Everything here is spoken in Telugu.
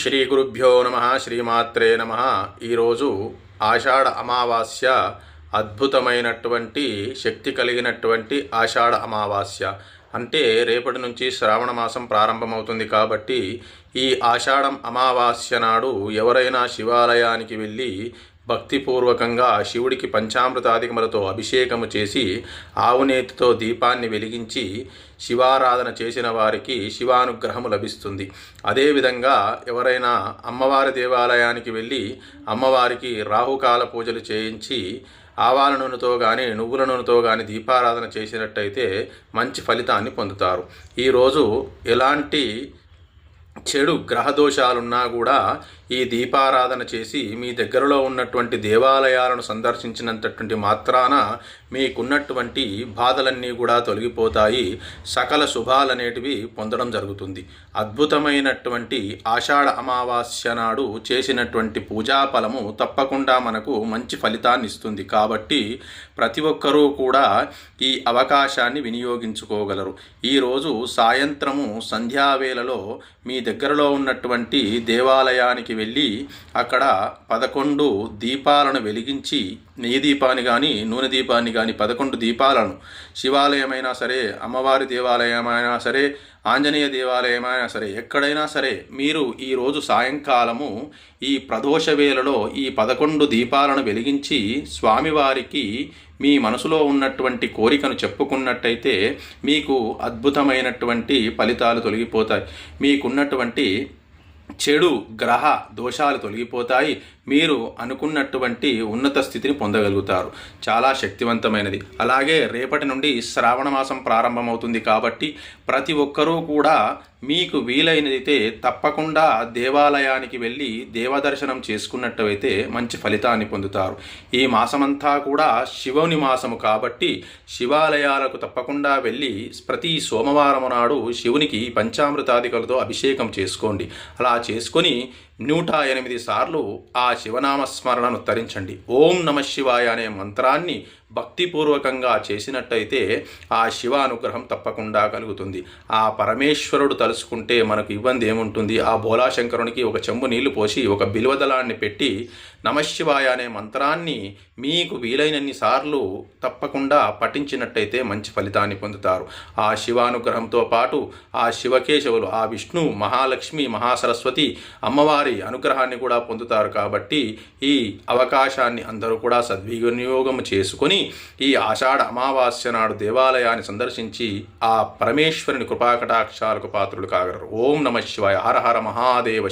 శ్రీ గురుభ్యో నమ శ్రీమాత్రే నమ. ఈరోజు ఆషాఢ అమావాస్య, అద్భుతమైనటువంటి శక్తి కలిగినటువంటి ఆషాఢ అమావాస్య. అంటే రేపటి నుంచి శ్రావణ మాసం ప్రారంభమవుతుంది కాబట్టి ఈ ఆషాఢం అమావాస్య నాడు ఎవరైనా శివాలయానికి వెళ్ళి భక్తిపూర్వకంగా శివుడికి పంచామృతాధికములతో అభిషేకము చేసి ఆవునేతితో దీపాన్ని వెలిగించి శివారాధన చేసిన వారికి శివానుగ్రహము లభిస్తుంది. అదేవిధంగా ఎవరైనా అమ్మవారి దేవాలయానికి వెళ్ళి అమ్మవారికి రాహుకాల పూజలు చేయించి ఆవాల నూనెతో కానీ నువ్వుల నూనెతో కానీ దీపారాధన చేసినట్టయితే మంచి ఫలితాన్ని పొందుతారు. ఈరోజు ఎలాంటి చెడు గ్రహదోషాలున్నా కూడా ఈ దీపారాధన చేసి మీ దగ్గరలో ఉన్నటువంటి దేవాలయాలను సందర్శించినంతటువంటి మాత్రాన మీకున్నటువంటి బాధలన్నీ కూడా తొలగిపోతాయి. సకల శుభాలనేటివి పొందడం జరుగుతుంది. అద్భుతమైనటువంటి ఆషాఢ అమావాస్య నాడు చేసినటువంటి పూజాఫలము తప్పకుండా మనకు మంచి ఫలితాన్ని ఇస్తుంది. కాబట్టి ప్రతి ఒక్కరూ కూడా ఈ అవకాశాన్ని వినియోగించుకోగలరు. ఈరోజు సాయంత్రము సంధ్యావేళలో మీ దగ్గరలో ఉన్నటువంటి దేవాలయానికి వెళ్ళి అక్కడ 11 దీపాలను వెలిగించి, నెయ్యి దీపాన్ని కానీ నూనె దీపాన్ని కానీ 11 దీపాలను, శివాలయమైనా సరే, అమ్మవారి దేవాలయమైనా సరే, ఆంజనేయ దేవాలయమైనా సరే, ఎక్కడైనా సరే మీరు ఈరోజు సాయంకాలము ఈ ప్రదోష వేళలో ఈ 11 దీపాలను వెలిగించి స్వామివారికి మీ మనసులో ఉన్నటువంటి కోరికను చెప్పుకున్నట్టయితే మీకు అద్భుతమైనటువంటి ఫలితాలు తొలగిపోతాయి. మీకున్నటువంటి చెడు గ్రహ దోషాలు తొలగిపోతాయి. మీరు అనుకున్నటువంటి ఉన్నత స్థితిని పొందగలుగుతారు. చాలా శక్తివంతమైనది. అలాగే రేపటి నుండి శ్రావణ మాసం ప్రారంభమవుతుంది కాబట్టి ప్రతి ఒక్కరూ కూడా మీకు వీలైనదైతే తప్పకుండా దేవాలయానికి వెళ్ళి దేవదర్శనం చేసుకున్నట్టయితే మంచి ఫలితాన్ని పొందుతారు. ఈ మాసమంతా కూడా శివుని మాసము కాబట్టి శివాలయాలకు తప్పకుండా వెళ్ళి ప్రతి సోమవారం నాడు శివునికి పంచామృతాదికలతో అభిషేకం చేసుకోండి. అలా చేసుకొని 108 సార్లు ఆ శివనామస్మరణను తరించండి. ఓం నమ శివాయ అనే మంత్రాన్ని భక్తిపూర్వకంగా చేసినట్టయితే ఆ శివ అనుగ్రహం తప్పకుండా కలుగుతుంది. ఆ పరమేశ్వరుడు తలుసుకుంటే మనకు ఇబ్బంది ఏముంటుంది? ఆ భోలాశంకరునికి ఒక చెంబు నీళ్లు పోసి ఒక బిల్వదళాన్ని పెట్టి నమశివాయ అనే మంత్రాన్ని మీకు వీలైనన్ని సార్లు తప్పకుండా పఠించినట్టయితే మంచి ఫలితాన్ని పొందుతారు. ఆ శివానుగ్రహంతో పాటు ఆ శివకేశవులు, ఆ విష్ణు, మహాలక్ష్మి, మహాసరస్వతి అమ్మవారి అనుగ్రహాన్ని కూడా పొందుతారు. కాబట్టి ఈ అవకాశాన్ని అందరూ కూడా సద్వినియోగం చేసుకొని ఈ ఆషాఢ అమావాస్య నాడు దేవాలయాన్ని సందర్శించి ఆ పరమేశ్వరుని కృపాకటాక్షాలకు పాత్రులు కాగలరు. ఓం నమ శివాయ. హర హర మహాదేవ.